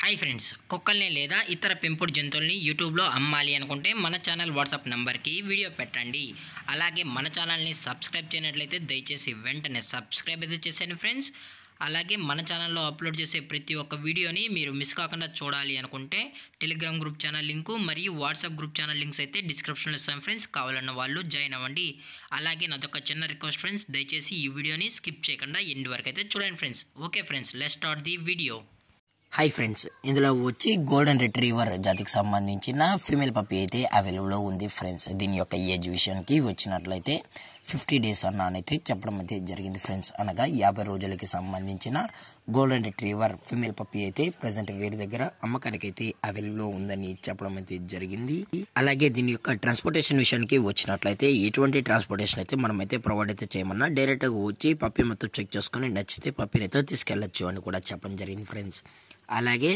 Hi friends, కుక్కల్ని లేదా ఇతర పెంపుడు జంతువుల్ని యూట్యూబ్లో అమ్మాలి అనుకుంటే మన ఛానల్ వాట్సాప్ నెంబర్కి వీడియో పెట్టండి. అలాగే మన ఛానల్ని సబ్స్క్రైబ్ చేయనట్లయితే దయచేసి వెంటనే సబ్స్క్రైబ్ అయితే చేసేయండి ఫ్రెండ్స్. అలాగే మన ఛానల్లో అప్లోడ్ చేసే ప్రతి ఒక్క వీడియోని మీరు మిస్ కాకుండా చూడాలి అనుకుంటే టెలిగ్రామ్ గ్రూప్ ఛానల్ లింకు మరియు వాట్సాప్ గ్రూప్ ఛానల్ లింక్స్ అయితే డిస్క్రిప్షన్లో ఇస్తాం ఫ్రెండ్స్. కావాలన్న వాళ్ళు జాయిన్ అవ్వండి. అలాగే నాదొక చిన్న రిక్వెస్ట్ ఫ్రెండ్స్, దయచేసి ఈ వీడియోని స్కిప్ చేయకుండా ఎండ్ వరకు అయితే చూడండి friends. Okay friends, let's start the video. Hi friends, ఇందులో వచ్చి గోల్డెన్ రిట్రీవర్ జాతికి సంబంధించిన ఫీమేల్ పప్పీ అయితే అవైలబుల్లో ఉంది ఫ్రెండ్స్. దీని యొక్క ఏజ్ విషయానికి వచ్చినట్లయితే 50 days అన్నైతే చెప్పడం అయితే జరిగింది ఫ్రెండ్స్. అనగా 50 రోజులకి సంబంధించిన గోల్డెన్ రిట్రీవర్ ఫీమేల్ పప్పీ అయితే ప్రజెంట్ వీరి దగ్గర అమ్మకానికి అయితే అవైలబుల్లో ఉందని చెప్పడం అయితే జరిగింది. అలాగే దీని యొక్క ట్రాన్స్పోర్టేషన్ విషయానికి వచ్చినట్లయితే ఎటువంటి ట్రాన్స్పోర్టేషన్ అయితే మనమైతే ప్రొవైడ్ అయితే చేయమన్నా డైరెక్ట్గా వచ్చి పప్పీ మొత్తం చెక్ చేసుకుని నచ్చితే పప్పీని అయితే తీసుకెళ్లొచ్చు అని కూడా చెప్పడం జరిగింది ఫ్రెండ్స్. అలాగే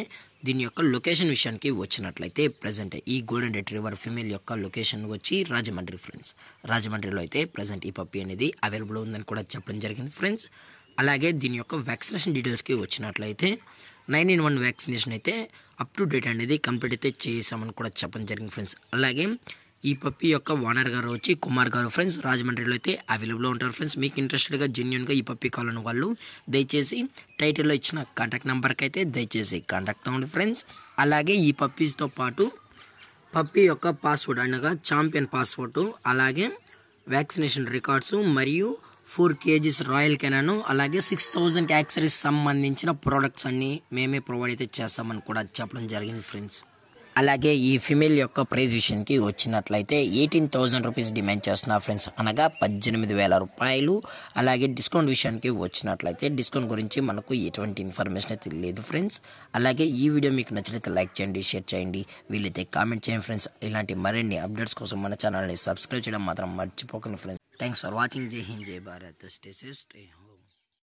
దీని యొక్క లొకేషన్ విషయానికి వచ్చినట్లయితే ప్రజెంట్ ఈ గోల్డెన్ రిట్రీవర్ ఫీమేల్ యొక్క లొకేషన్ వచ్చి రాజమండ్రి ఫ్రెండ్స్. రాజమండ్రిలో అయితే ప్రజెంట్ ఈ పప్పీ అనేది అవైలబుల్ ఉందని కూడా చెప్పడం జరిగింది ఫ్రెండ్స్. అలాగే దీని యొక్క వ్యాక్సినేషన్ డీటెయిల్స్కి వచ్చినట్లయితే 9-in-1 వ్యాక్సినేషన్ అయితే అప్ టు డేట్ అనేది కంప్లీట్ అయితే చేసామని కూడా చెప్పడం జరిగింది ఫ్రెండ్స్. అలాగే ఈ పప్పీ యొక్క ఓనర్ గారు వచ్చి కుమార్ గారు ఫ్రెండ్స్. రాజమండ్రిలో అయితే అవైలబుల్లో ఉంటారు ఫ్రెండ్స్. మీకు ఇంట్రెస్టెడ్గా జెన్యున్గా ఈ పప్పీ కావాలని వాళ్ళు దయచేసి టైటిల్లో ఇచ్చిన కాంటాక్ట్ నెంబర్కి అయితే దయచేసి కాంటాక్ట్ అవ్వండి ఫ్రెండ్స్. అలాగే ఈ పప్పీస్తో పాటు పప్పీ యొక్క పాస్వర్డ్ అనగా ఛాంపియన్ పాస్వర్డ్, అలాగే వ్యాక్సినేషన్ రికార్డ్స్ మరియు 4 kgs రాయల్ కెనాను, అలాగే 6000 యాక్సరీస్ సంబంధించిన ప్రోడక్ట్స్ అన్నీ మేమే ప్రొవైడ్ అయితే చేస్తామని కూడా చెప్పడం జరిగింది ఫ్రెండ్స్. అలాగే ఈ ఫిమేల్ యొక్క ప్రైజ్ విషయానికి వచ్చినట్లయితే 18,000 రూపీస్ డిమాండ్ చేస్తున్నారు ఫ్రెండ్స్, అనగా 18,000 రూపాయలు. అలాగే డిస్కౌంట్ విషయానికి వచ్చినట్లయితే డిస్కౌంట్ గురించి మనకు ఎటువంటి ఇన్ఫర్మేషన్ అయితే లేదు ఫ్రెండ్స్. అలాగే ఈ వీడియో మీకు నచ్చినట్లయితే లైక్ చేయండి, షేర్ చేయండి, వీలైతే కామెంట్ చేయండి ఫ్రెండ్స్. ఇలాంటి మరిన్ని అప్డేట్స్ కోసం మన ఛానల్ని సబ్స్క్రైబ్ చేయడం మాత్రం మర్చిపోకండి ఫ్రెండ్స్. Thanks for watching. జై హింద్, జై Bharat. Stay safe, stay home.